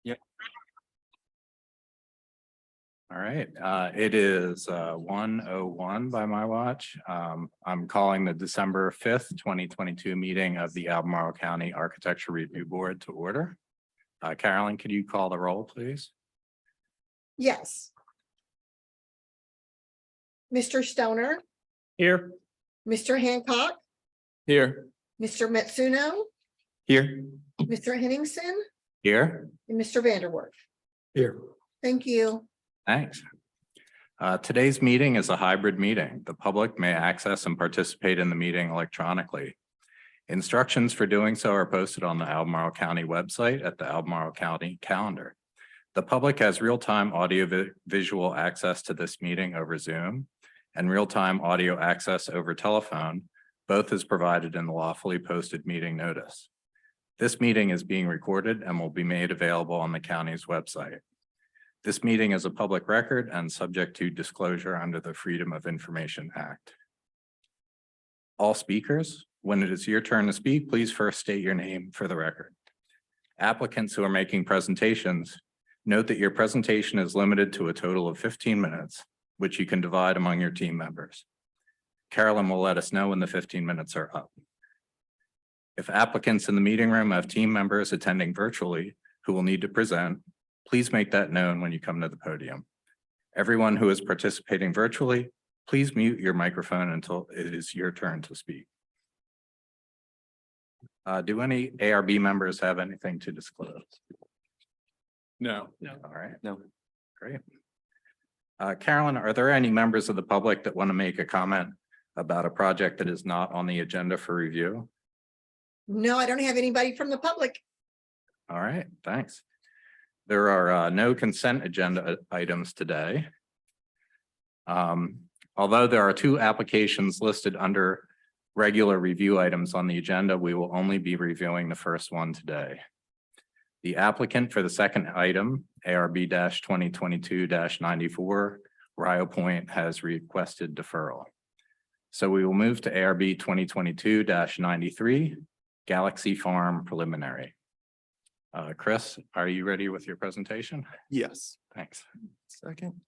Yep. All right, it is 1:01 by my watch. I'm calling the December 5th, 2022 meeting of the Albemarle County Architecture Review Board to order. Carolyn, could you call the roll, please? Yes. Mr. Stoner, Here. Mr. Hancock, Here. Mr. Matsuno, Here. Mr. Henningsen, Here. and Mr. Vanderwerf. Here. Thank you. Thanks. Today's meeting is a hybrid meeting. The public may access and participate in the meeting electronically. Instructions for doing so are posted on the Albemarle County website at the Albemarle County calendar. The public has real-time audio visual access to this meeting over Zoom and real-time audio access over telephone. Both is provided in the lawfully posted meeting notice. This meeting is being recorded and will be made available on the county's website. This meeting is a public record and subject to disclosure under the Freedom of Information Act. All speakers, when it is your turn to speak, please first state your name for the record. Applicants who are making presentations, note that your presentation is limited to a total of 15 minutes, which you can divide among your team members. Carolyn will let us know when the 15 minutes are up. If applicants in the meeting room have team members attending virtually who will need to present, please make that known when you come to the podium. Everyone who is participating virtually, please mute your microphone until it is your turn to speak. Do any ARB members have anything to disclose? No. All right. No. Great. Carolyn, are there any members of the public that want to make a comment about a project that is not on the agenda for review? No, I don't have anybody from the public. All right, thanks. There are no consent agenda items today. Although there are 2 applications listed under regular review items on the agenda, we will only be reviewing the first one today. The applicant for the second item, ARB-2022-94, Rio Point, has requested deferral. So we will move to ARB 2022-93, Galaxy Farm preliminary. Chris, are you ready with your presentation? Yes. Thanks. Second.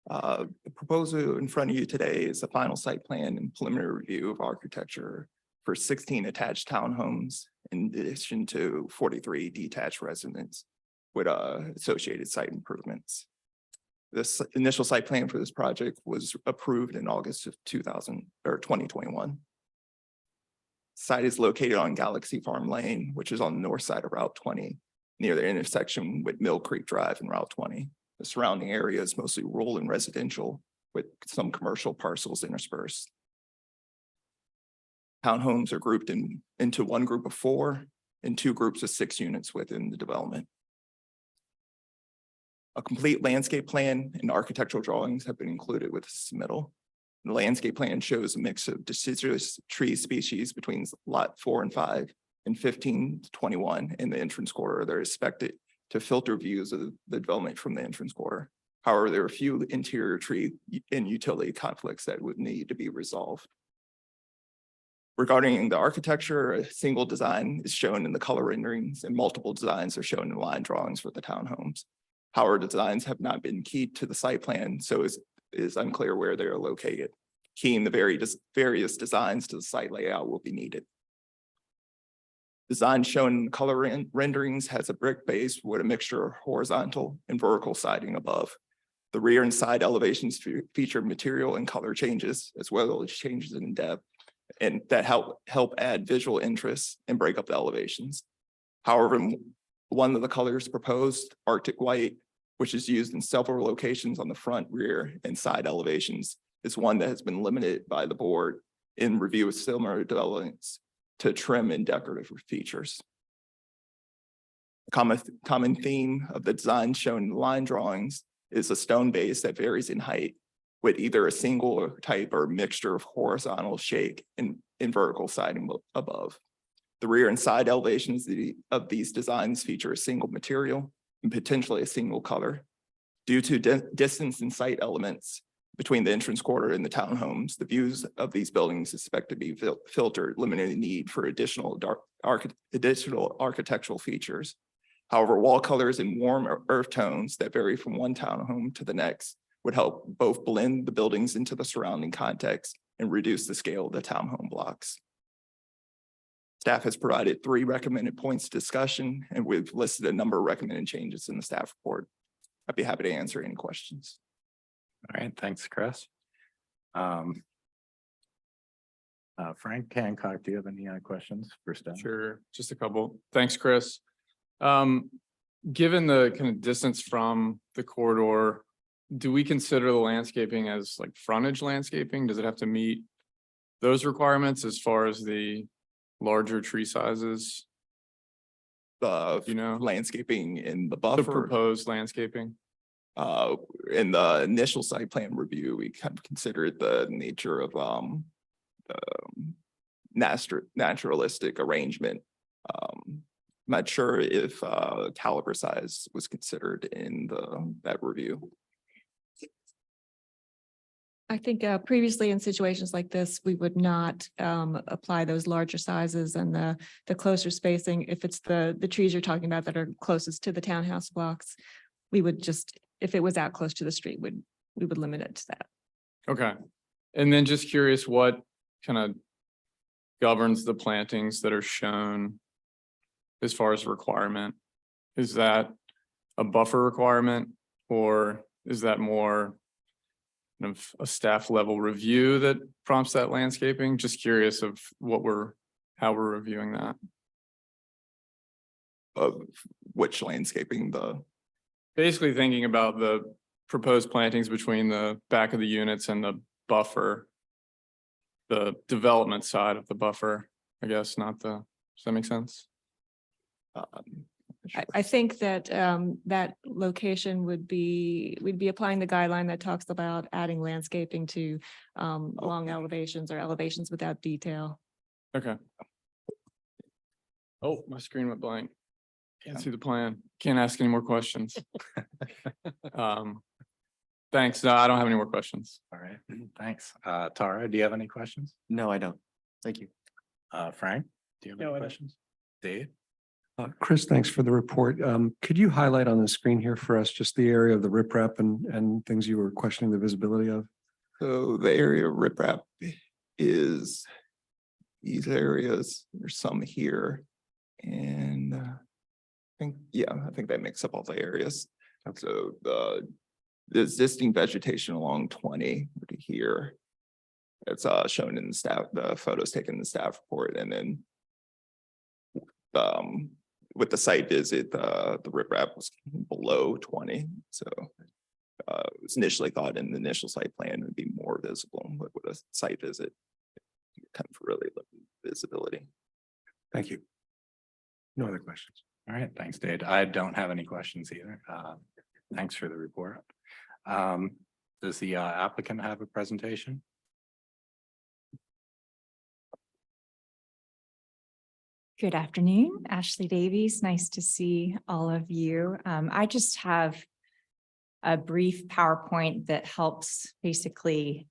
The proposal in front of you today is the final site plan and preliminary review of architecture for 16 attached townhomes in addition to 43 detached residents with associated site improvements. This initial site plan for this project was approved in August of 2021. Site is located on Galaxy Farm Lane, which is on the north side of Route 20, near the intersection with Mill Creek Drive and Route 20. The surrounding area is mostly rural and residential, with some commercial parcels interspersed. Townhomes are grouped into one group of 4 and 2 groups of 6 units within the development. A complete landscape plan and architectural drawings have been included with the submittal. The landscape plan shows a mix of deciduous tree species between lot 4 and 5 and 15 to 21 in the entrance corridor. They're expected to filter views of the development from the entrance corridor. However, there are a few interior tree and utility conflicts that would need to be resolved. Regarding the architecture, a single design is shown in the color renderings and multiple designs are shown in line drawings for the townhomes. However, the designs have not been keyed to the site plan, so it is unclear where they are located. Keying the various designs to the site layout will be needed. Design shown in color renderings has a brick base with a mixture of horizontal and vertical siding above. The rear and side elevations feature material and color changes, as well as changes in depth, and that help add visual interest and break up the elevations. However, one of the colors proposed, Arctic White, which is used in several locations on the front, rear, and side elevations, is one that has been limited by the board in review of similar developments to trim and decorative features. A common theme of the design shown in the line drawings is a stone base that varies in height with either a single type or mixture of horizontal shake and vertical siding above. The rear and side elevations of these designs feature a single material and potentially a single color. Due to distance and site elements, between the entrance quarter and the townhomes. The views of these buildings is expected to be filtered, limiting the need for additional additional architectural features. However, wall colors and warm earth tones that vary from one townhome to the next would help both blend the buildings into the surrounding context and reduce the scale of the townhome blocks. Staff has provided 3 recommended points of discussion, and we've listed a number of recommended changes in the staff report. I'd be happy to answer any questions. All right, thanks, Chris. Frank Hancock, do you have any questions for staff? Sure, just a couple. Thanks, Chris. Given the kind of distance from the corridor, do we consider the landscaping as like frontage landscaping? Does it have to meet those requirements as far as the larger tree sizes, you know, Landscaping in the the buffer. proposed landscaping? In the initial site plan review, we kind of considered the nature of naturalistic arrangement. Not sure if caliber size was considered in that review. I think previously in situations like this, we would not apply those larger sizes and the closer spacing. If it's the trees you're talking about that are closest to the townhouse blocks, we would just, if it was out close to the street, we would limit it to that. Okay. And then just curious what kind of governs the plantings that are shown as far as requirement? Is that a buffer requirement, or is that more of a staff level review that prompts that landscaping? Just curious of how we're reviewing that. Of which landscaping, Basically thinking about the proposed plantings between the back of the units and the buffer, the development side of the buffer, I guess, not the, does that make sense? I think that that location we'd be applying the guideline that talks about adding landscaping to long elevations or elevations without detail. Okay. Oh, my screen went blank. Can't Yeah. see the plan. Can't ask any more questions. Thanks. No, I don't have any more questions. All right, thanks. Tara, do you have any questions? No, I don't. Thank you. Frank, do you have No, I any don't. questions? Dave? Chris, thanks for the report. Could you highlight on the screen here for us just the area of the riprap and things you were questioning the visibility of? So the area of riprap is these areas. There's some here, and I think that makes up all the areas. So the existing vegetation along 20 would be here. It's shown in the photos taken in the staff report, and then with the site visit, the riprap was below 20. So it was initially thought in the initial site plan it would be more visible, but with a site visit, kind of really look at visibility. Thank you. No other questions. All right, thanks, Dave. I don't have any questions either. Thanks for the report. Does the applicant have a presentation? Good afternoon, Ashley Davies. Nice to see all of you. I just have a brief PowerPoint that helps basically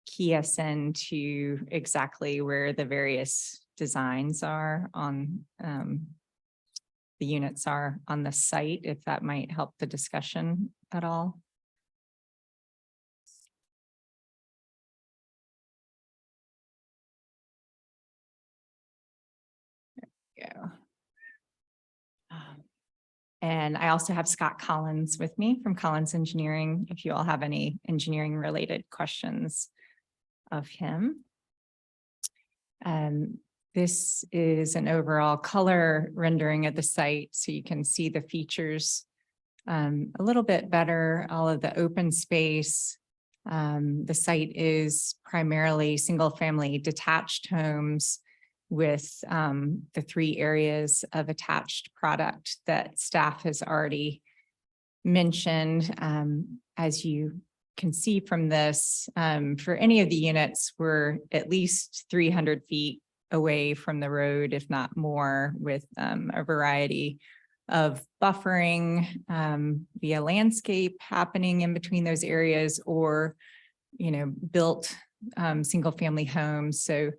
key us into exactly where the various designs are on the units are on the site, if that might help the discussion at all. Go. And I also have Scott Collins with me from Collins Engineering, if you all have any engineering related questions of him. This is an overall color rendering of the site, so you can see the features a little bit better, all of the open space. The site is primarily single family detached homes with the 3 areas of attached product that staff has already mentioned. As you can see from this, for any of the units, we're at least 300 feet away from the road, if not more, with a variety of buffering via landscape happening in between those areas, or built single family homes. So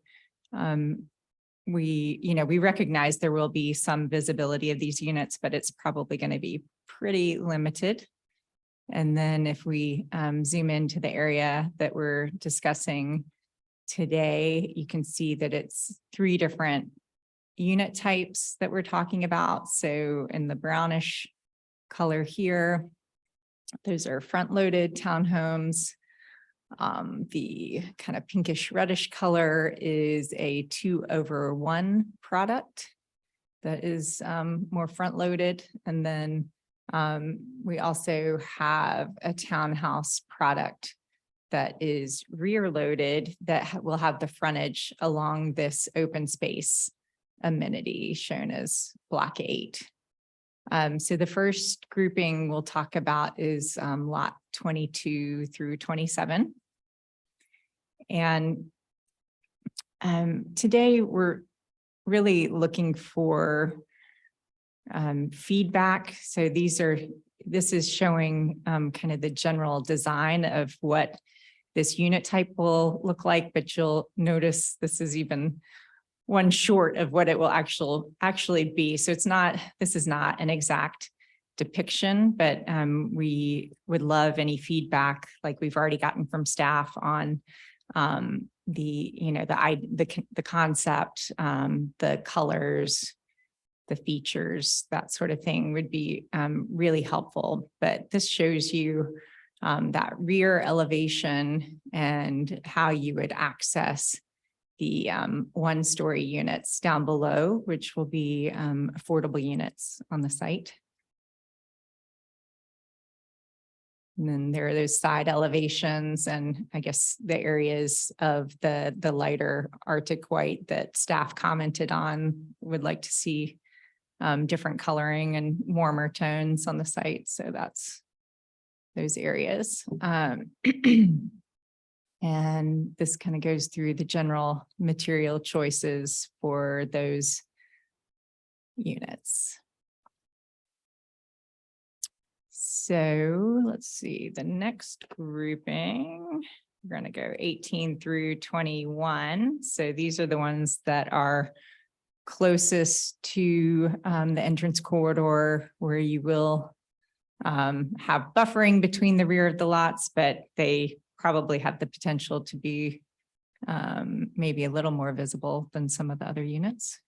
we recognize there will be some visibility of these units, but it's probably going to be pretty limited. And then if we zoom into the area that we're discussing today, you can see that it's 3 different unit types that we're talking about. So in the brownish color here, those are front-loaded townhomes. The kind of pinkish reddish color is a 2/1 product that is more front-loaded. And then we also have a townhouse product that is rear-loaded that will have the frontage along this open space amenity shown as block 8. So the first grouping we'll talk about is lot 22 through 27. And today we're really looking for feedback. So this is showing kind of the general design of what this unit type will look like, but you'll notice this is even one short of what it will actually be. So this is not an exact depiction, but we would love any feedback like we've already gotten from staff on the concept, the colors, the features, that sort of thing would be really helpful. But this shows you that rear elevation and how you would access the 1-story units down below, which will be affordable units on the site. And then there are those side elevations and I guess the areas of the lighter Arctic white that staff commented on, would like to see different coloring and warmer tones on the site. So that's those areas. And this kind of goes through the general material choices for those units. So let's see, the next grouping, we're going to go 18 through 21. So these are the ones that are closest to the entrance corridor, where you will have buffering between the rear of the lots, but they probably have the potential to be maybe a little more visible than some of the other units.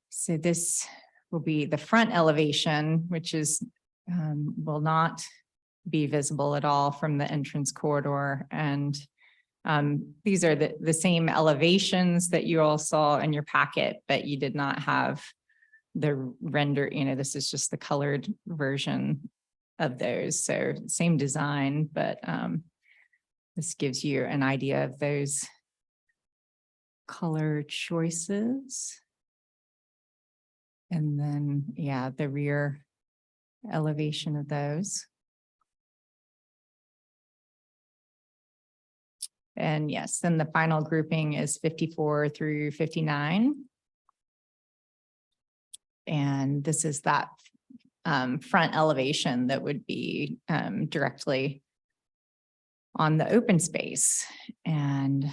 So this will be the front elevation, which is will not be visible at all from the entrance corridor. And these are the same elevations that you all saw in your packet, but you did not have the render, this is just the colored version of those. So same design, but this gives you an idea of those color choices. And then, yeah, the rear elevation of those. And yes, then the final grouping is 54 through 59. And this is that front elevation that would be directly on the open space. And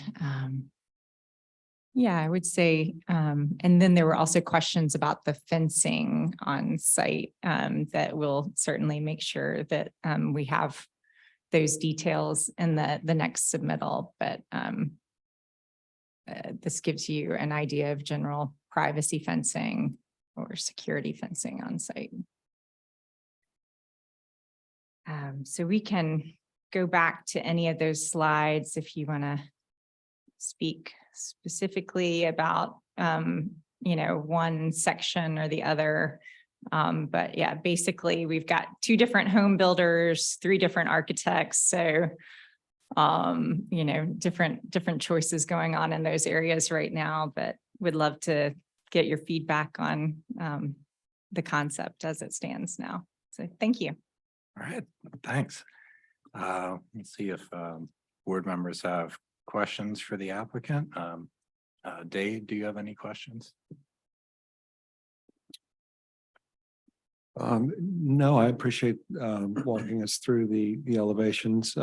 yeah, I would say, and then there were also questions about the fencing on site that will certainly make sure that we have those details in the next submittal. But this gives you an idea of general privacy fencing or security fencing on site. So we can go back to any of those slides if you want to speak specifically about, one section or the other. But yeah, basically we've got 2 different home builders, 3 different architects. So, different choices going on in those areas right now, but would love to get your feedback on the concept as it stands now. So thank you. All right, thanks. Let's see if board members have questions for the applicant. Dave, do you have any questions? No, I appreciate walking us through the elevations.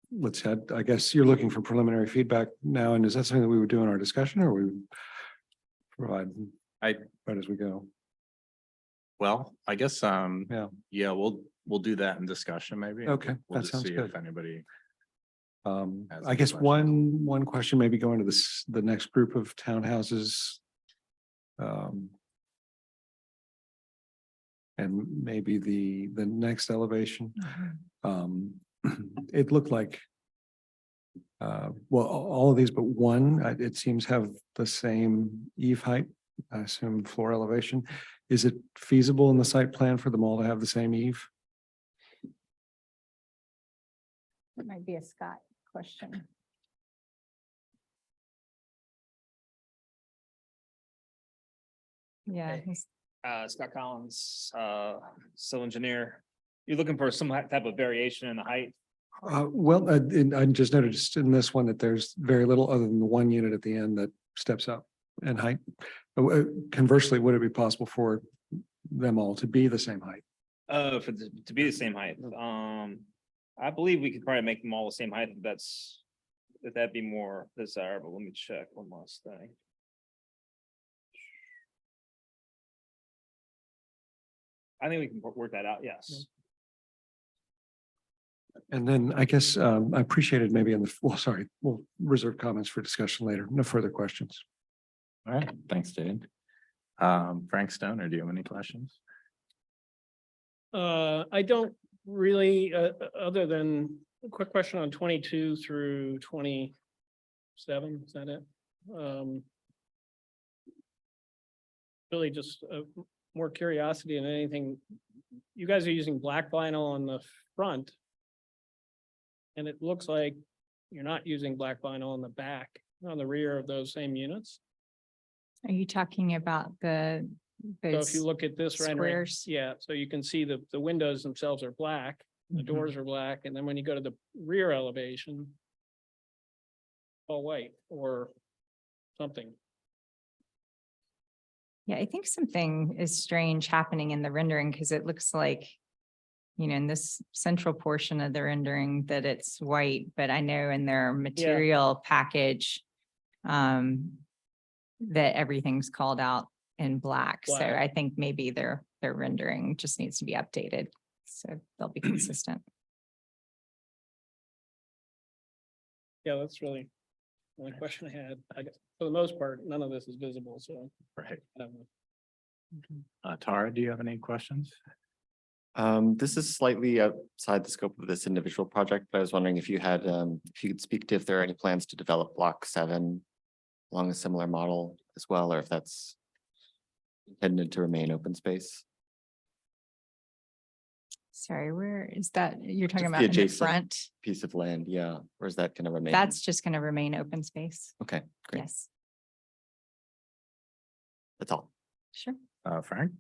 Let's head, I guess you're looking for preliminary feedback now, and is that something that we would do in our discussion or we would provide right as we go? Well, I guess, Yeah. yeah, we'll do that in discussion maybe. Okay, We'll that just sounds see good. if anybody, Has I any guess questions? one question maybe going to the next group of townhouses. And maybe the next elevation. It looked like. Well, all of these but one, it seems have the same eave height, I assume floor elevation. Is it feasible in the site plan for them all to have the same eave? That might be a Scott question. Yeah, Hey. he's- Scott Collins, civil engineer. You're looking for some type of variation in the height? Well, I just noticed in this one that there's very little other than the one unit at the end that steps up in height. Conversely, would it be possible for them all to be the same height? To be the same height. I believe we could probably make them all the same height if that'd be more desirable. Let me check one last thing. I think we can work that out, yes. And then I guess I appreciated maybe sorry, we'll reserve comments for discussion later. No further questions. all right, thanks, Dave. Frank Stoner, do you have any questions? I don't really, other than a quick question on 22 through 27, is that it? Really just more curiosity than anything. You guys are using black vinyl on the front. And it looks like you're not using black vinyl on the back, on the rear of those same units. Are you talking about the? So if you those look at this rendering, squares? yeah, so you can see the windows themselves are black, the doors are black, and then when you go to the rear elevation, all white or something. Yeah, I think something is strange happening in the rendering because it looks like, you know, in this central portion of the rendering that it's white, but I know in their material package that everything's called out in black. So Black. I think maybe their rendering just needs to be updated. So they'll be consistent. Yeah, that's really the only question I had. I guess for the most part, none of this is visible, so. Right. I don't know. Tara, do you have any questions? This is slightly outside the scope of this individual project, but I was wondering if you had, if you could speak to if there are any plans to develop block 7 along a similar model as well, or if that's intended to remain open space. Sorry, where is that? You're talking Just the about in the adjacent front? Piece of land, yeah, or is that going to remain? That's just going to remain open space. Okay, great. Yes, That's all. sure. Frank?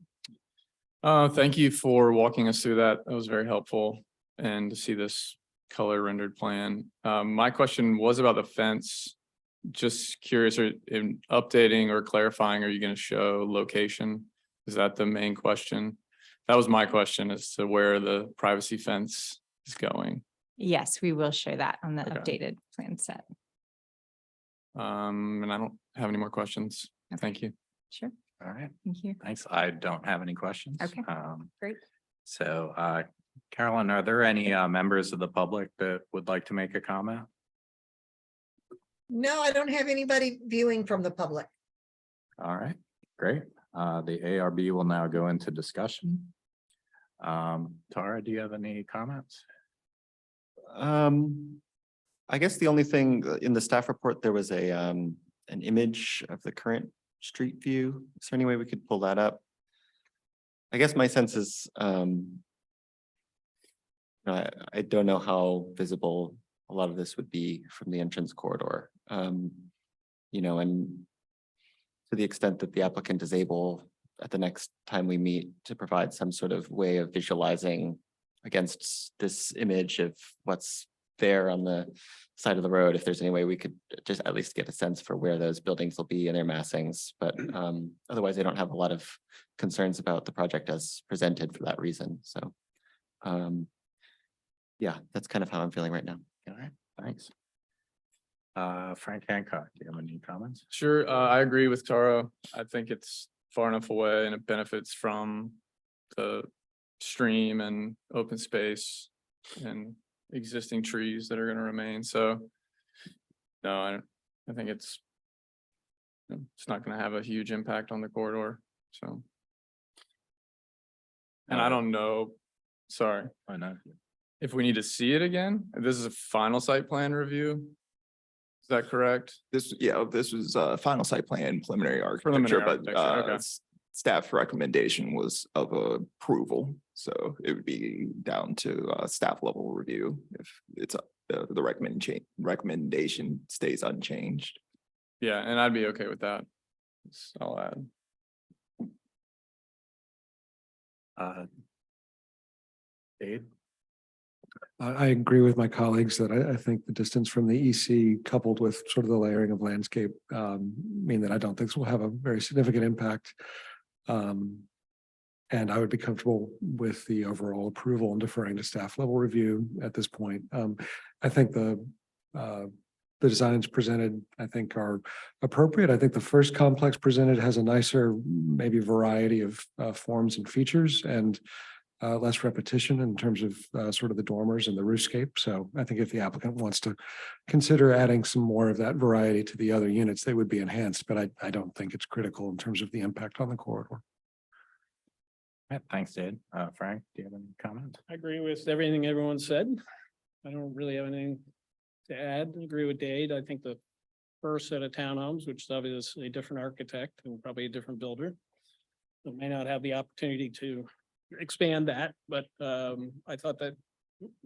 Thank you for walking us through that. That was very helpful. And to see this color rendered plan. My question was about the fence. Just curious, in updating or clarifying, are you going to show location? Is that the main question? That was my question as to where the privacy fence is going. Yes, we will show that on the Okay. updated plan set. And I don't have any more questions. Okay. Thank you. Sure, All right, thank you. thanks. I don't have any questions. Okay, great. So, Carolyn, are there any members of the public that would like to make a comment? No, I don't have anybody viewing from the public. All right, great. The ARB will now go into discussion. Tara, do you have any comments? I guess the only thing in the staff report, there was an image of the current street view. Is there any way we could pull that up? I guess my sense is, I don't know how visible a lot of this would be from the entrance corridor. And to the extent that the applicant is able at the next time we meet to provide some sort of way of visualizing against this image of what's there on the side of the road, if there's any way we could just at least get a sense for where those buildings will be and their massings. But otherwise, I don't have a lot of concerns about the project as presented for that reason. So yeah, that's kind of how I'm feeling right now. All right, thanks. Frank Hancock, do you have any comments? Sure, I agree with Tara. I think it's far enough away and it benefits from the stream and open space and existing trees that are gonna remain, so. No, I think it's not gonna have a huge impact on the corridor, so. And I don't know, sorry, Why not? if we need to see it again, this is a final site plan review. Is that correct? This was final site plan preliminary Preliminary architecture, but architecture, okay. staff recommendation was of approval. So it would be down to staff level review if it's the recommendation stays unchanged. Yeah, and I'd be okay with that. I'll add. Dave? I agree with my colleagues that I think the distance from the EC coupled with sort of the layering of landscape mean that I don't think this will have a very significant impact. And I would be comfortable with the overall approval and deferring to staff level review at this point. I think the designs presented, I think, are appropriate. I think the first complex presented has a nicer, maybe variety of forms and features and less repetition in terms of sort of the dormers and the roofscape. So I think if the applicant wants to consider adding some more of that variety to the other units, they would be enhanced, but I don't think it's critical in terms of the impact on the corridor. Yeah, thanks, Dave. Frank, do you have any comments? I agree with everything everyone said. I don't really have anything to add. I agree with Dade. I think the first set of townhomes, which is obviously a different architect and probably a different builder, that may not have the opportunity to expand that, but I thought that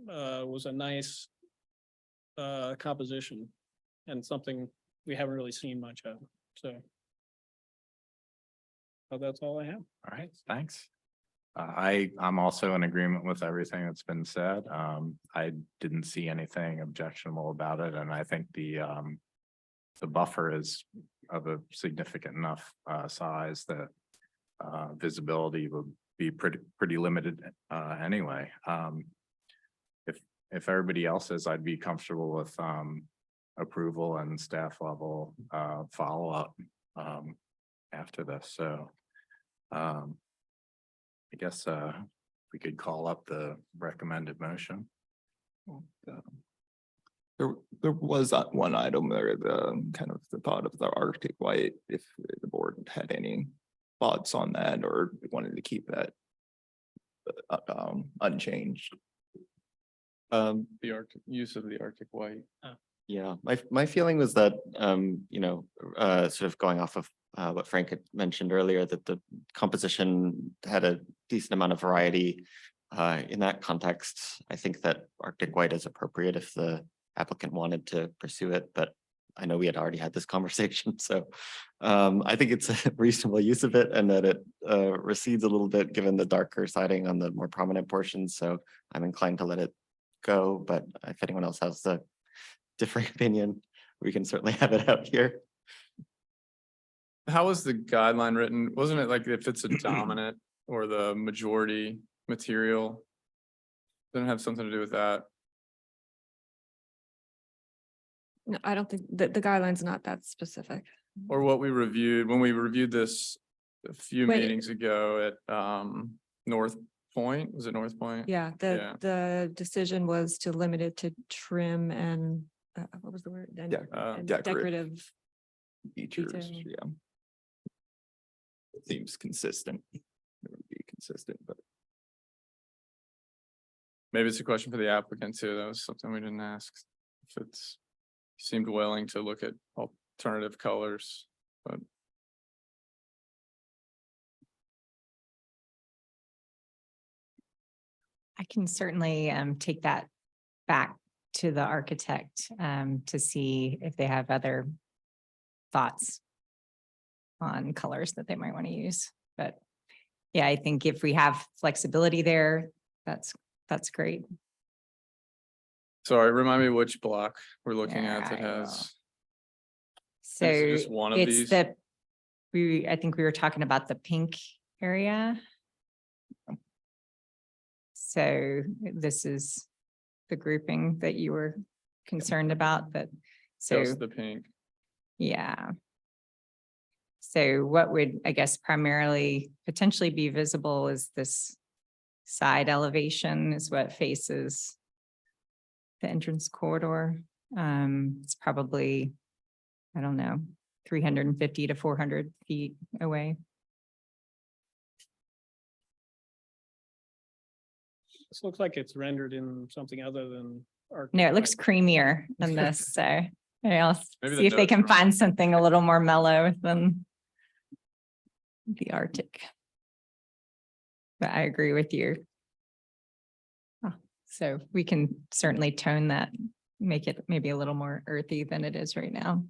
was a nice composition and something we haven't really seen much of. So that's all I have. All right, thanks. I'm also in agreement with everything that's been said. I didn't see anything objectionable about it, and I think the buffer is of a significant enough size that visibility would be pretty limited anyway. If everybody else is, I'd be comfortable with approval and staff level follow-up after this. So I guess we could call up the recommended motion. There was one item there, the kind of the thought of the Arctic White, if the board had any thoughts on that or wanted to keep that unchanged. The Arctic use of the Arctic White. Yeah, my feeling was that, sort of going off of what Frank had mentioned earlier, that the composition had a decent amount of variety. In that context, I think that Arctic White is appropriate if the applicant wanted to pursue it, but I know we had already had this conversation, so I think it's a reasonable use of it and that it recedes a little bit given the darker siding on the more prominent portions, so I'm inclined to let it go, but if anyone else has the differing opinion, we can certainly have it out here. How was the guideline written? Wasn't it like if it's a dominant or the majority material? Doesn't have something to do with that. No, I don't think the guideline's not that specific. Or what we reviewed, when we reviewed this a few Wait. meetings ago at North Point, was it North Point? Yeah, Yeah. the decision was to limit it to trim and what was the word? And- and Decorative. Features, Detail. yeah. It seems consistent. It would be consistent, but Maybe it's a question for the applicant too. That was something we didn't ask. If it's seemed willing to look at alternative colors, but I can certainly take that back to the architect to see if they have other thoughts on colors that they might want to use. But yeah, I think if we have flexibility there, that's great. Sorry, remind me which block we're looking at that Here, I will. has, So is it just one of it's these? I think we were talking about the pink area. So this is the grouping that you were concerned about, that, so, Just the pink. yeah. So what would, I guess, primarily potentially be visible is this side elevation is what faces the entrance corridor. It's probably, I don't know, 350 to 400 feet away. This looks like it's rendered in something other than. No, it looks Arctic creamier than this, so I'll Maybe the see if they notes can are find something a little more mellow than the Arctic. But I agree with you. So we can certainly tone that, make it maybe a little more earthy than it is right now.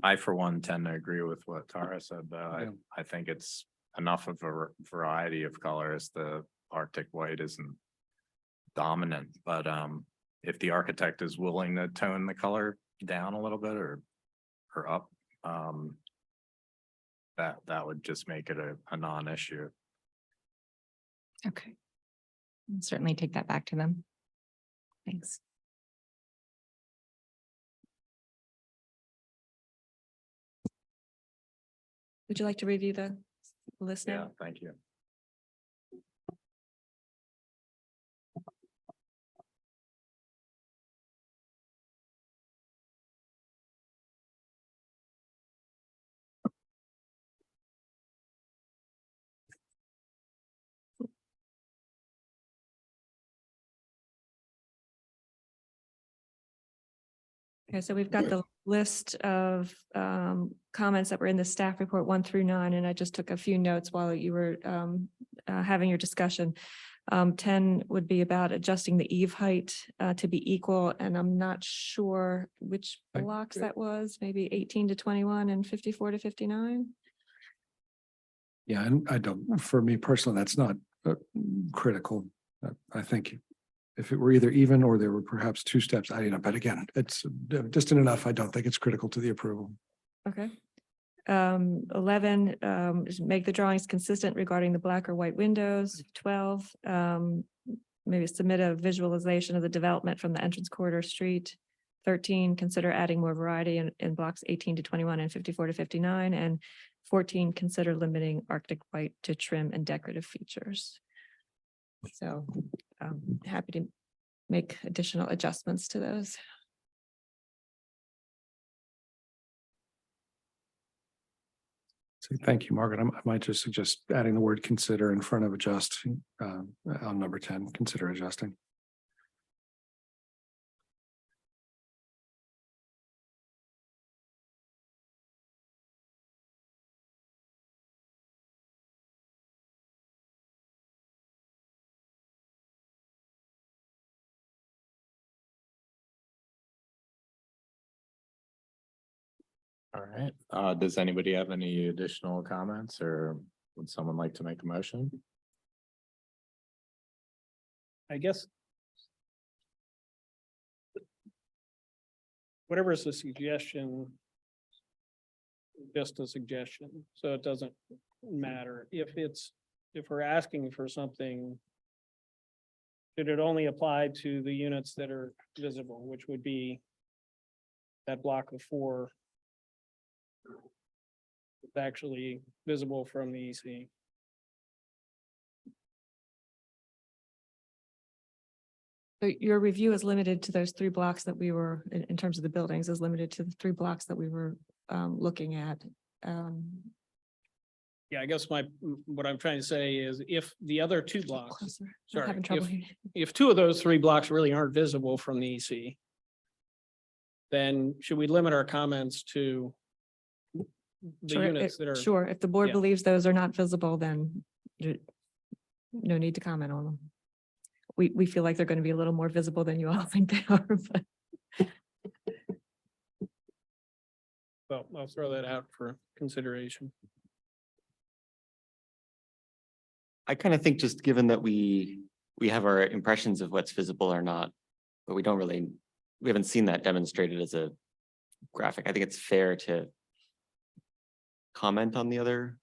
I for one tend to agree with what Tara said, though. Yeah. I think it's enough of a variety of colors. The Arctic white isn't dominant, but if the architect is willing to tone the color down a little bit or up, that would just make it a non-issue. Okay. I'll certainly take that back to them. Thanks. Would you like to review the list Yeah, now? thank you. Okay, so we've got the list of comments that were in the staff report 1 through 9, and I just took a few notes while you were having your discussion. 10 would be about adjusting the eave height to be equal, and I'm not sure which I- blocks that was, maybe 18 to 21 and 54 to 59. Yeah, and I don't, for me personally, that's not critical. I think if it were either even or there were perhaps two steps, but again, it's distant enough. I don't think it's critical to the approval. Okay. 11, is make the drawings consistent regarding the black or white windows. 12, maybe submit a visualization of the development from the entrance corridor street. 13, consider adding more variety in blocks 18 to 21 and 54 to 59. And 14, consider limiting Arctic white to trim and decorative features. So happy to make additional adjustments to those. So thank you, Margaret. I might just suggest adding the word consider in front of adjust on number 10, consider adjusting. All right. Does anybody have any additional comments, or would someone like to make a motion? I guess. Whatever is the suggestion. Just a suggestion, so it doesn't matter if we're asking for something. Should it only apply to the units that are visible, which would be. That block of 4. It's actually visible from the EC. So your review is limited to those 3 blocks that we were, in terms of the buildings, is limited to the 3 blocks that we were looking at. Yeah, I guess what I'm trying to say is if the other 2 blocks, Closer. I'm sorry, having trouble if- hearing. if 2 of those 3 blocks really aren't visible from the EC. Then should we limit our comments to? The Sure, units that are. Sure, if the board yeah. believes those are not visible, then no need to comment on them. We feel like they're going to be a little more visible than you all think they are, but Well, I'll throw that out for consideration. I kind of think just given that we have our impressions of what's visible or not, but we haven't seen that demonstrated as a graphic. I think it's fair to comment on the other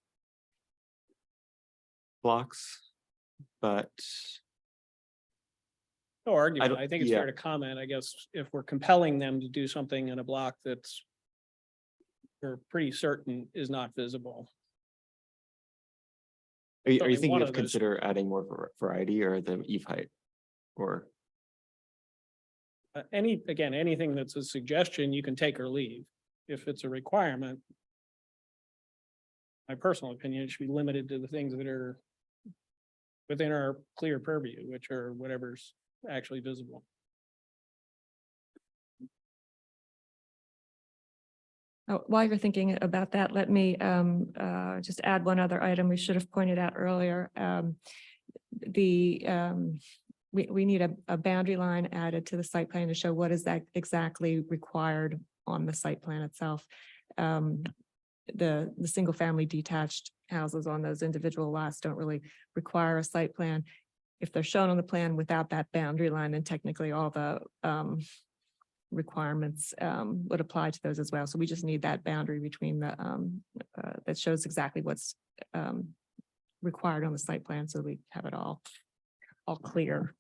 blocks, but No argument. don't- I think it's yeah. fair to comment, I guess, if we're compelling them to do something in a block that's we're pretty certain is not visible. are you Only thinking one of of those. consider adding more variety or the eve height? Or, Again, anything that's a suggestion, you can take or leave. If it's a requirement, my personal opinion, it should be limited to the things that are within our clear purview, which are whatever's actually visible. Oh, while you're thinking about that, let me just add one other item we should have pointed out earlier. We need a boundary line added to the site plan to show what is that exactly required on the site plan itself. The single family detached houses on those individual lots don't really require a site plan. If they're shown on the plan without that boundary line, then technically all the requirements would apply to those as well. So we just need that boundary between the that shows exactly what's required on the site plan, so we have it all clear.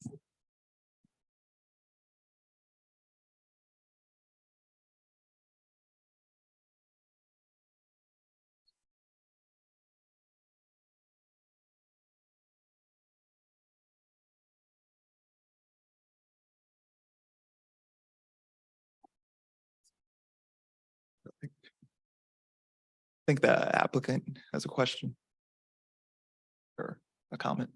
I think the applicant has a question. Or a comment.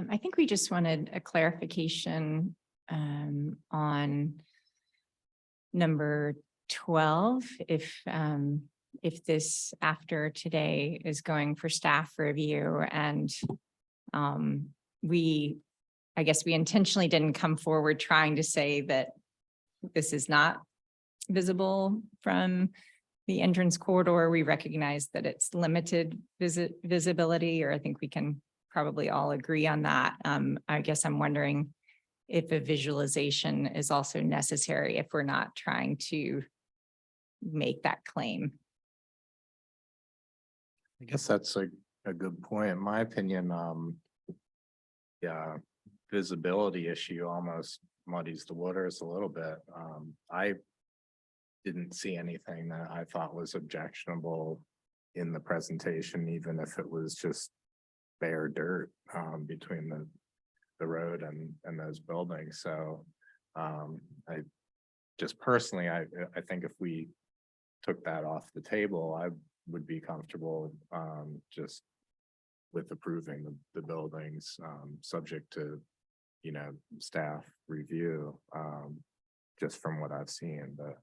I think we just wanted a clarification on number 12, if this after today is going for staff review and I guess we intentionally didn't come forward trying to say that this is not visible from the entrance corridor. We recognize that it's limited visibility, or I think we can probably all agree on that. I guess I'm wondering if a visualization is also necessary if we're not trying to make that claim. I guess that's a good point. In my opinion, yeah, visibility issue almost muddies the waters a little bit. I didn't see anything that I thought was objectionable in the presentation, even if it was just bare dirt between the road and those buildings. So I just personally, I think if we took that off the table, I would be comfortable just with approving the buildings subject to, staff review, just from what I've seen, but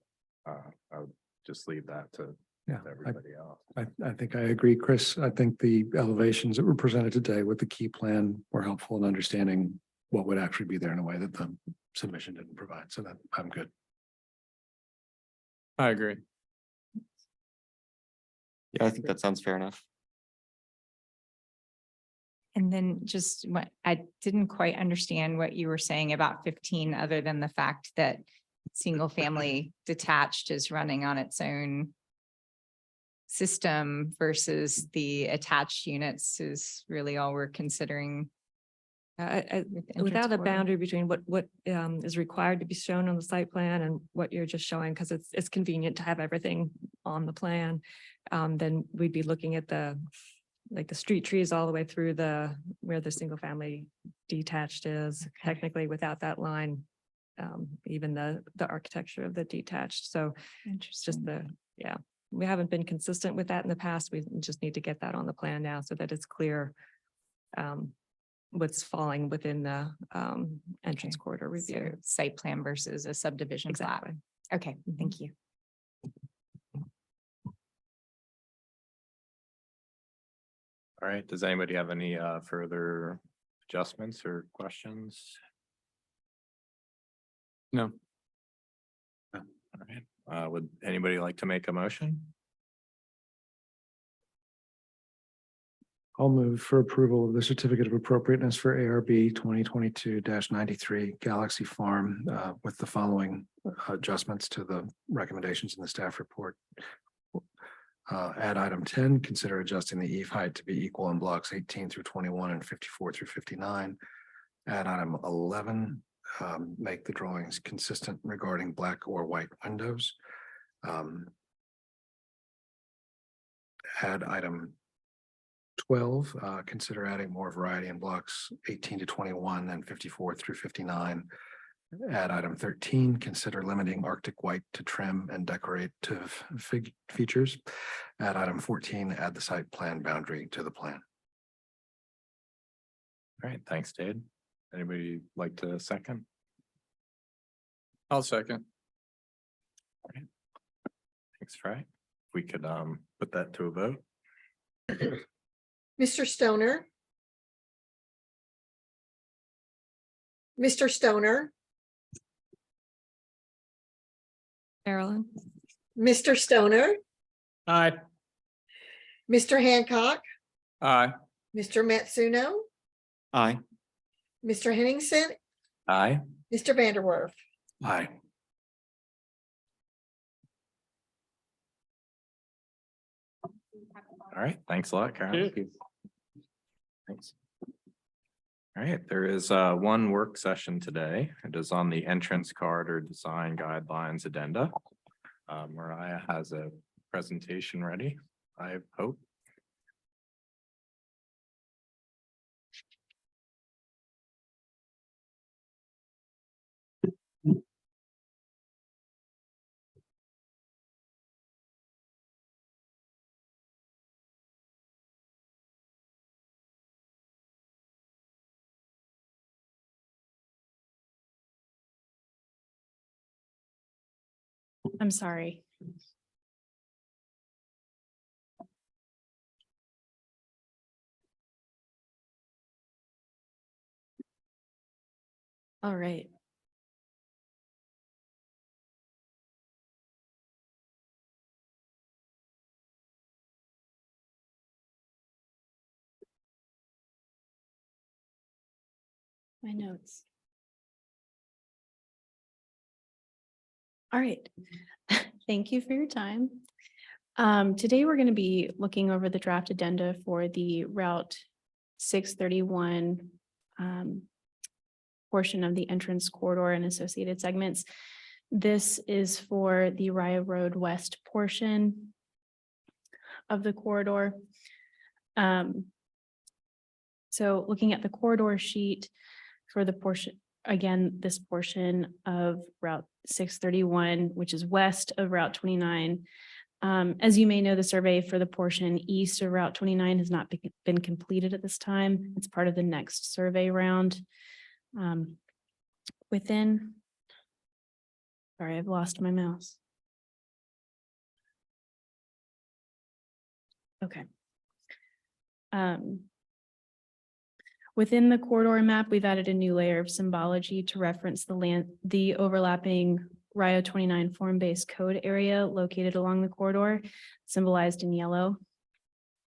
I would just leave that to Yeah, everybody else. I think I agree, Chris. I think the elevations that were presented today with the key plan were helpful in understanding what would actually be there in a way that the submission didn't provide. So that I'm good. I agree. yeah, I think that sounds fair enough. And then just what I didn't quite understand what you were saying about 15, other than the fact that single family detached is running on its own system versus the attached units is really all we're considering. with the Without a entrance corridor. boundary between what is required to be shown on the site plan and what you're just showing, because it's convenient to have everything on the plan, then we'd be looking at the street trees all the way through where the single family detached is. Technically, without that line, even the architecture of the detached. So it's just Interesting. we haven't been consistent with that in the past. We just need to get that on the plan now so that it's clear what's falling within the entrance Okay. corridor So review. site plan versus a subdivision plat. Exactly. Okay, thank you. All right, does anybody have any further adjustments or questions? No. All right, Would anybody like to make a motion? I'll move for approval of the certificate of appropriateness for ARB 2022-93 Galaxy Farm with the following adjustments to the recommendations in the staff report. Add item 10, consider adjusting the eave height to be equal in blocks 18 through 21 and 54 through 59. Add item 11, make the drawings consistent regarding black or white windows. Add item 12, consider adding more variety in blocks 18 to 21 and 54 through 59. Add item 13, consider limiting Arctic white to trim and decorative features. Add item 14, add the site plan boundary to the plan. All right, thanks, Dave. Anybody like to second? I'll second. Thanks, Frank. We could put that to a vote. Mr. Stoner? Mr. Stoner? Carolyn, Mr. Stoner? Aye. Mr. Hancock? Aye. Mr. Matsuno? Aye. Mr. Henningsen? Aye. Mr. Vanderwerf? Aye. All right, thanks a lot, Karen. Thanks. All right, there is one work session today. It is on the entrance corridor design guidelines addenda. Mariah has a presentation ready, I hope. I'm sorry. All right. My notes. All right. Thank you for your time. Today, we're going to be looking over the draft addenda for the Route 631 portion of the entrance corridor and associated segments. This is for the Raya Road West portion of the corridor. So looking at the corridor sheet for the portion, again, this portion of Route 631, which is west of Route 29. As you may know, the survey for the portion east of Route 29 has not been completed at this time. It's part of the next survey round. Sorry, I've lost my mouse. Okay. Within the corridor map, we've added a new layer of symbology to reference the overlapping Rio 29 form-based code area located along the corridor, symbolized in yellow.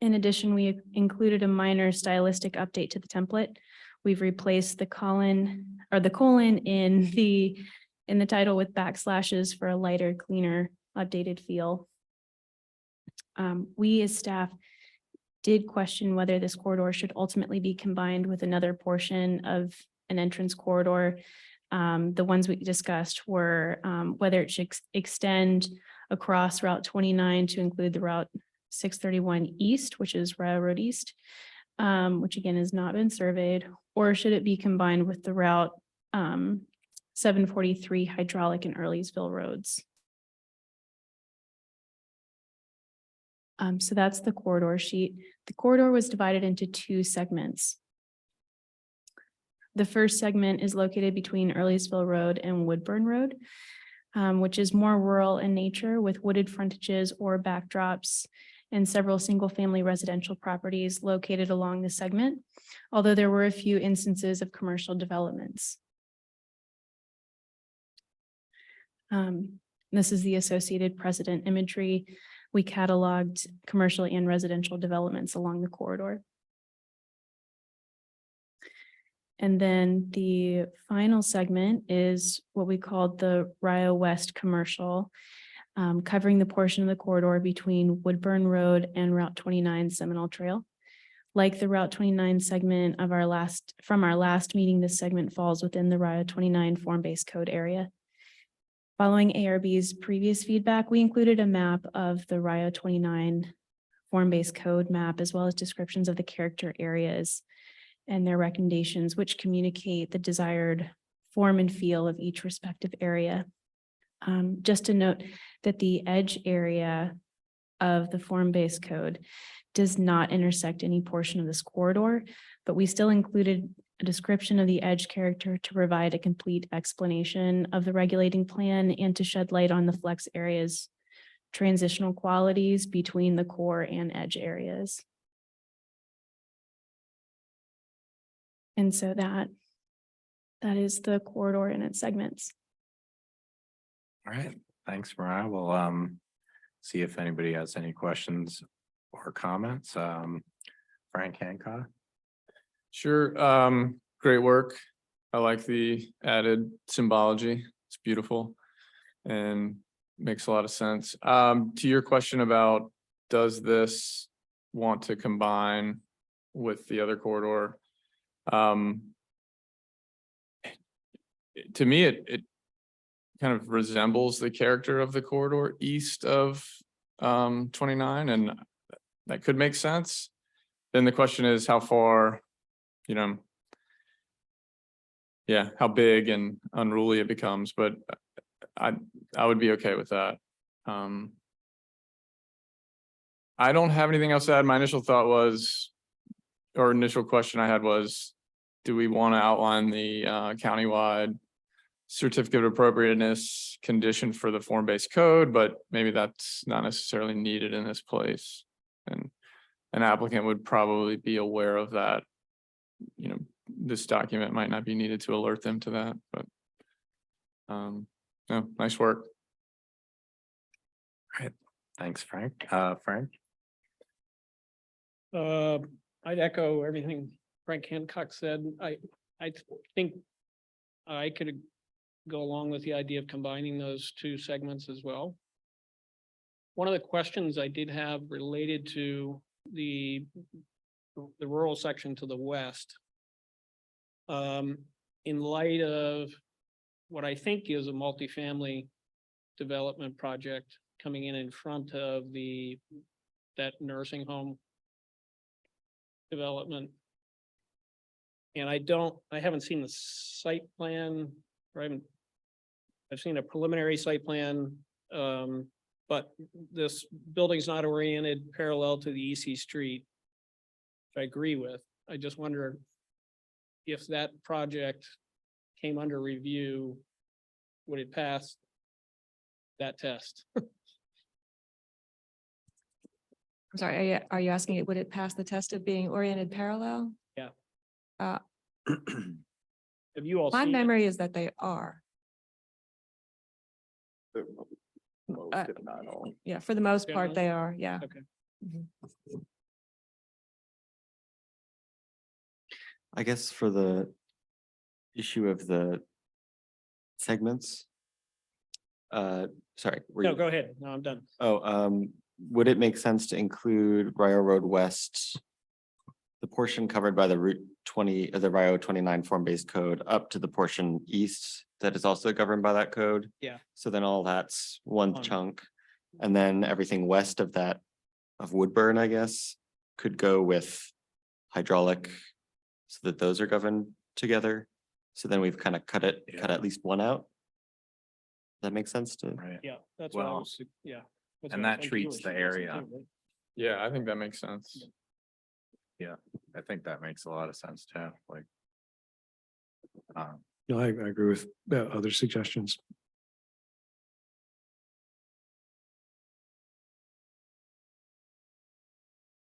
In addition, we included a minor stylistic update to the template. We've replaced the colon in the title with backslashes for a lighter, cleaner, updated feel. We as staff did question whether this corridor should ultimately be combined with another portion of an entrance corridor. The ones we discussed were whether it should extend across Route 29 to include the Route 631 East, which is Railroad East, which again has not been surveyed, or should it be combined with the Route 743 Hydraulic and Earlysville roads. So that's the corridor sheet. The corridor was divided into two segments. The first segment is located between Earlysville Road and Woodburn Road, which is more rural in nature with wooded frontages or backdrops and several single-family residential properties located along the segment, although there were a few instances of commercial developments. This is the associated precedent imagery. We cataloged commercial and residential developments along the corridor. And then the final segment is what we called the Rio West Commercial, covering the portion of the corridor between Woodburn Road and Route 29 Seminole Trail. Like the Route 29 segment of from our last meeting, this segment falls within the Rio 29 form-based code area. Following ARB's previous feedback, we included a map of the Rio 29 form-based code map, as well as descriptions of the character areas and their recommendations, which communicate the desired form and feel of each respective area. Just to note that the edge area of the form-based code does not intersect any portion of this corridor, but we still included a description of the edge character to provide a complete explanation of the regulating plan and to shed light on the flex areas, transitional qualities between the core and edge areas. And so that is the corridor and its segments. All right, thanks, Mariah. We'll see if anybody has any questions or comments. Frank Hancock. Sure, great work. I like the added symbology. It's beautiful and makes a lot of sense. To your question about, does this want to combine with the other corridor? To me, it kind of resembles the character of the corridor east of 29, and that could make sense. Then the question is how far, how big and unruly it becomes, but I would be okay with that. I don't have anything else to add. My initial thought was, or initial question I had was, do we want to outline the countywide certificate of appropriateness condition for the form-based code, but maybe that's not necessarily needed in this place. And an applicant would probably be aware of that. This document might not be needed to alert them to that, but no, nice work. All right, thanks, Frank. Frank. I'd echo everything Frank Hancock said. I think I could go along with the idea of combining those two segments as well. One of the questions I did have related to the rural section to the west. In light of what I think is a multifamily development project coming in front of that nursing home development. And I haven't seen the site plan, or I've seen a preliminary site plan, but this building's not oriented parallel to the EC street, which I agree with. I just wonder if that project came under review, would it pass that test? I'm sorry, are you asking it, would it pass the test of being oriented parallel? Yeah. Uh, Have you all My seen it? memory is that they are. Most, if not all. Yeah, for the most part, Generally? they are, yeah. Okay. Mhm. I guess for the issue of the segments. Sorry. were No, you- go ahead. No, I'm done. Oh, would it make sense to include Rio Road West? The portion covered by the Route 20, the Rio 29 form-based code up to the portion east that is also governed by that code? Yeah. So then all that's one Fine. chunk. And then everything west of that, of Woodburn, I guess, could go with hydraulic. So that those are governed together. So then we've kind of cut at least one out. That makes sense to? Right. Yeah, that's what I Well, was, yeah. that's and what I that think you treats were the suggesting area. too, right? Yeah, I think that makes sense. I think that makes a lot of sense too, like. No, I agree with other suggestions.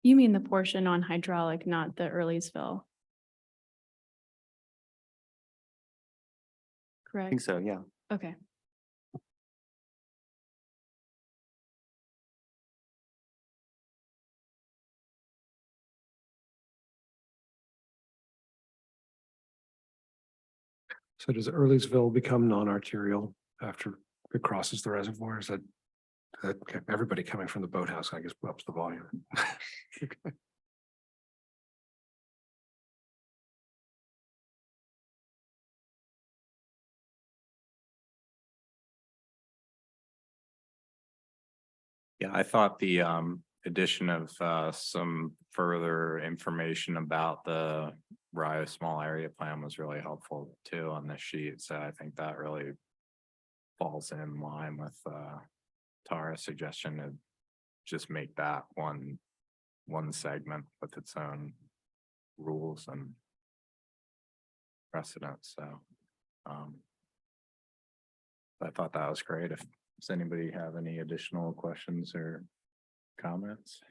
You mean the portion on hydraulic, not the Earlysville? I think Correct? so, yeah. Okay. So does Earlysville become non-arterial after it crosses the reservoir? Is that, okay, everybody coming from the boathouse, I guess, ups the volume. Okay. Yeah, I thought the addition of some further information about the Rio Small Area Plan was really helpful too on this sheet. So I think that really falls in line with Tara's suggestion to just make that one segment with its own rules and precedents. So I thought that was great. If does anybody have any additional questions or comments?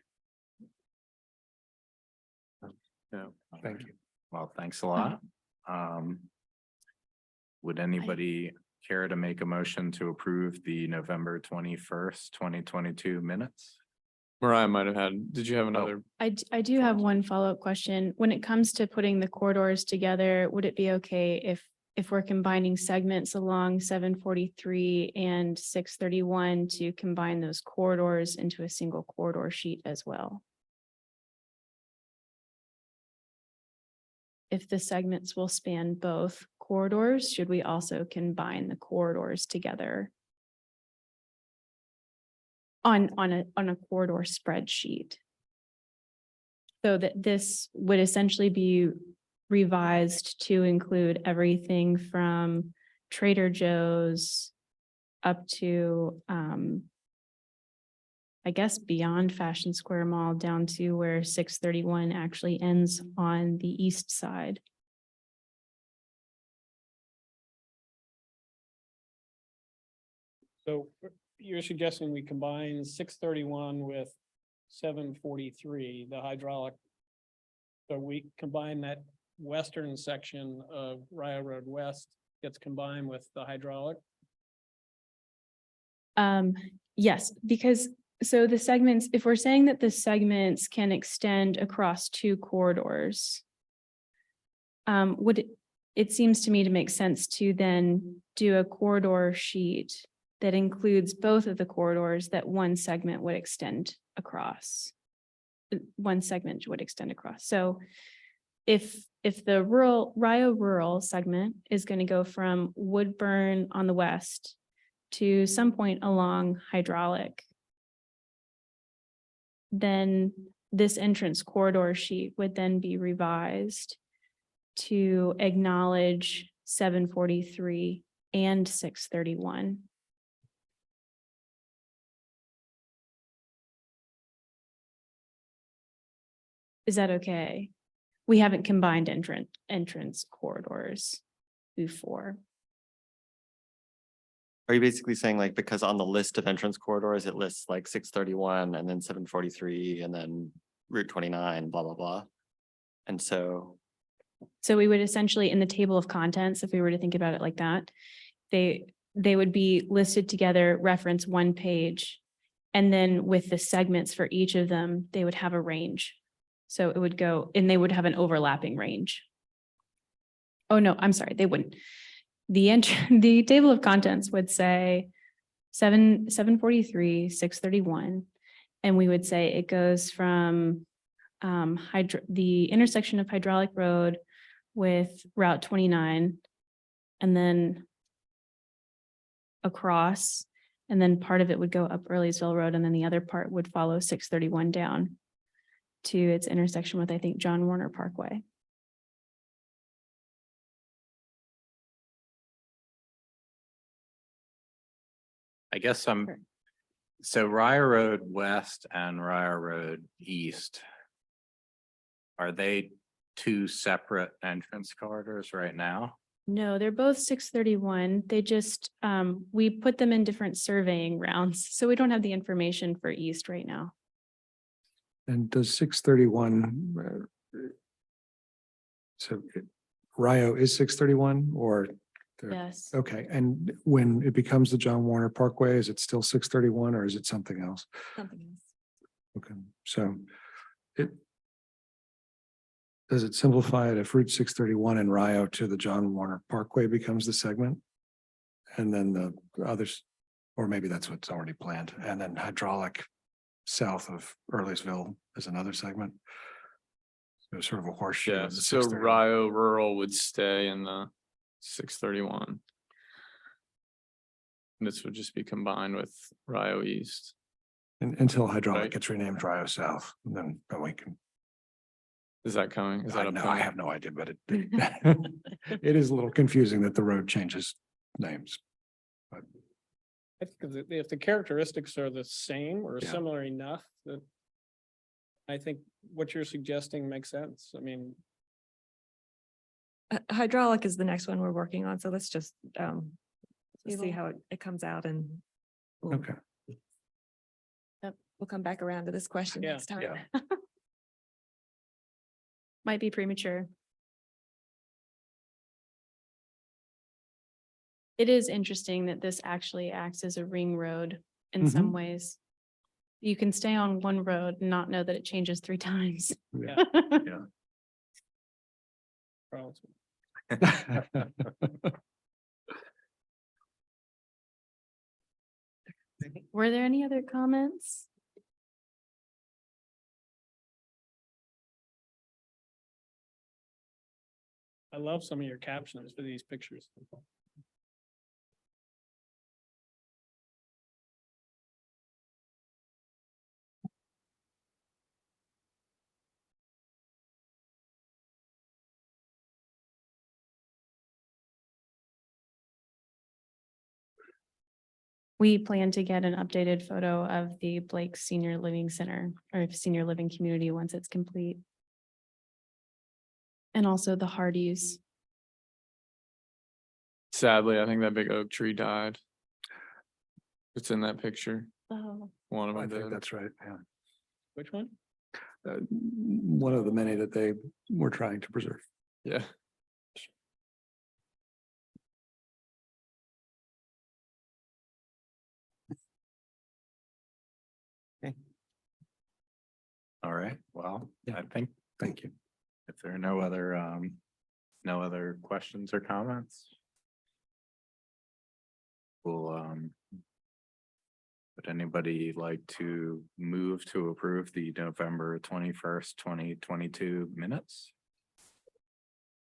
No. Thank you. Well, thanks a lot. Would anybody care to make a motion to approve the November 21st, 2022 minutes? Mariah might have had, did you have another? I do have one follow-up question. When it comes to putting the corridors together, would it be okay if we're combining segments along 743 and 631 to combine those corridors into a single corridor sheet as well? If the segments will span both corridors, should we also combine the corridors together on a corridor spreadsheet? So that this would essentially be revised to include everything from Trader Joe's up to, I guess, beyond Fashion Square Mall down to where 631 actually ends on the east side. So you're suggesting we combine 631 with 743, the hydraulic. So we combine that western section of Rio Road West gets combined with the hydraulic. Yes, because so the segments, if we're saying that the segments can extend across two corridors, it seems to me to make sense to then do a corridor sheet that includes both of the corridors that one segment would extend across. One segment would extend across. So if the Rio rural segment is going to go from Woodburn on the west to some point along hydraulic, then this entrance corridor sheet would then be revised to acknowledge 743 and 631. Is that okay? We haven't combined entrance corridors before. Are you basically saying like, because on the list of entrance corridors, it lists like 631 and then 743 and then Route 29, blah, blah, blah. And so. So we would essentially, in the table of contents, if we were to think about it like that, they would be listed together, reference one page. And then with the segments for each of them, they would have a range. So it would go, and they would have an overlapping range. Oh, no, I'm sorry, they wouldn't. The table of contents would say 743, 631, and we would say it goes from the intersection of Hydraulic Road with Route 29, and then across, and then part of it would go up Earlysville Road, and then the other part would follow 631 down to its intersection with, I think, John Warner Parkway. I guess so Rio Road West and Rio Road East, are they two separate entrance corridors right now? No, they're both 631. They just, we put them in different surveying rounds, so we don't have the information for East right now. And does 631, so Rio is 631 or? Yes. Okay, and when it becomes the John Warner Parkway, is it still 631 or is it something else? Something else. Okay, so it, does it simplify it if Route 631 and Rio to the John Warner Parkway becomes the segment? And then the others, or maybe that's what's already planned, and then hydraulic south of Earlysville is another segment. So sort of a horseshoe. Yeah, of the so 631. Rio Rural would stay in the 631. This would just be combined with Rio East. Until hydraulic Right. gets renamed Rio South, and then we can. Is that coming? Is that I upcoming? have no idea, but it it is a little confusing that the road changes names. But I think if the characteristics are the same or Yeah. similar enough, that I think what you're suggesting makes sense. I mean, Hydraulic is the next one we're working on, so let's just see Table. how it comes out and we'll okay, we'll come back around to this question Yeah, next time. yeah. Might be premature. It is interesting that this actually acts as a ring road in some ways. You can stay on one road and not know that it changes 3 times. Yeah. Yeah. problems. Were there any other comments? I love some of your captions for these pictures. We plan to get an updated photo of the Blake Senior Living Center or Senior Living Community once it's complete. And also the Hardys. Sadly, I think that big oak tree died. It's in that picture. Oh, One of I them think did. that's right, yeah. Which one? One of the many that they were trying to preserve. Yeah. All right, well, Yeah. I think Thank you. if there are no other questions or comments. Would anybody like to move to approve the November 21st, 2022 minutes?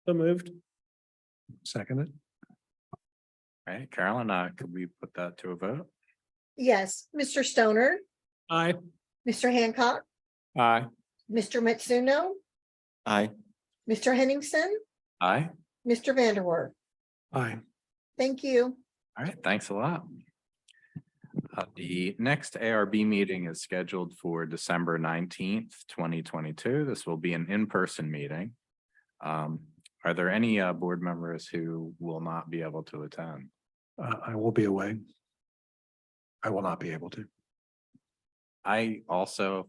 So moved. Seconded. All right, Carolyn, could we put that to a vote? Yes, Mr. Stoner, Aye. Mr. Hancock, Aye. Mr. Matsuno, Aye. Mr. Henningsen, Aye. Mr. Vanderwerf. Aye. Thank you. All right, thanks a lot. The next ARB meeting is scheduled for December 19th, 2022. This will be an in-person meeting. Are there any board members who will not be able to attend? I will be away. I will not be able to. I also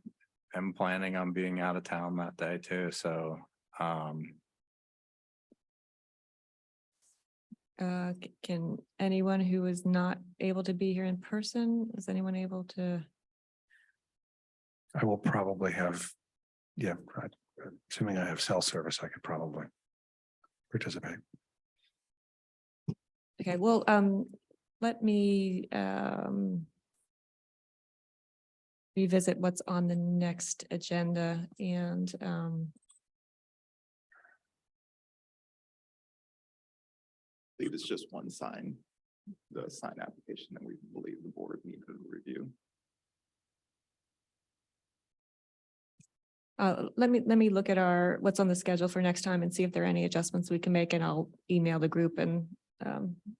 am planning on being out of town that day too, so Can anyone who is not able to be here in person, is anyone able to? I will probably have, yeah, assuming I have cell service, I could probably participate. Okay, well, let me revisit what's on the next agenda and I believe it's just one sign, the sign application that we believe the board needed to review. let me look at what's on the schedule for next time and see if there are any adjustments we can make, and I'll email the group and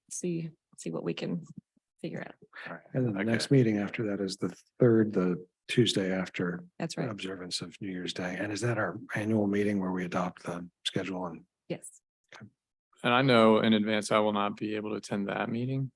see what we can figure out. all right, And then the okay. next meeting after that is the Tuesday after That's right. observance of New Year's Day. And is that our annual meeting where we adopt the schedule and Yes. And I know in advance I will not be able to attend that meeting.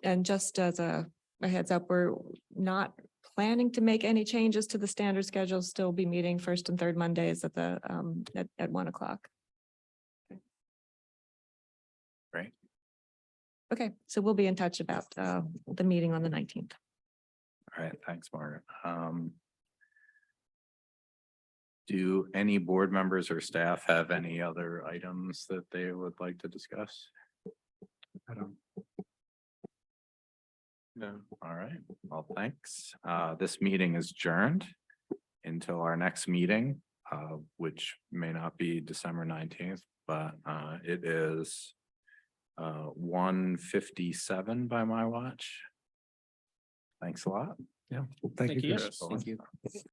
And just as a heads up, we're not planning to make any changes to the standard schedule, still be meeting first and third Mondays at 1 o'clock. Great. Okay, so we'll be in touch about the meeting on the 19th. All right, thanks, Margaret. Do any board members or staff have any other items that they would like to discuss? I don't. No. All right, well, thanks. This meeting is adjourned until our next meeting, which may not be December 19th, but it is 1:57 by my watch. Thanks a lot. Yeah, thank Thank you, you. Chris. Thank you.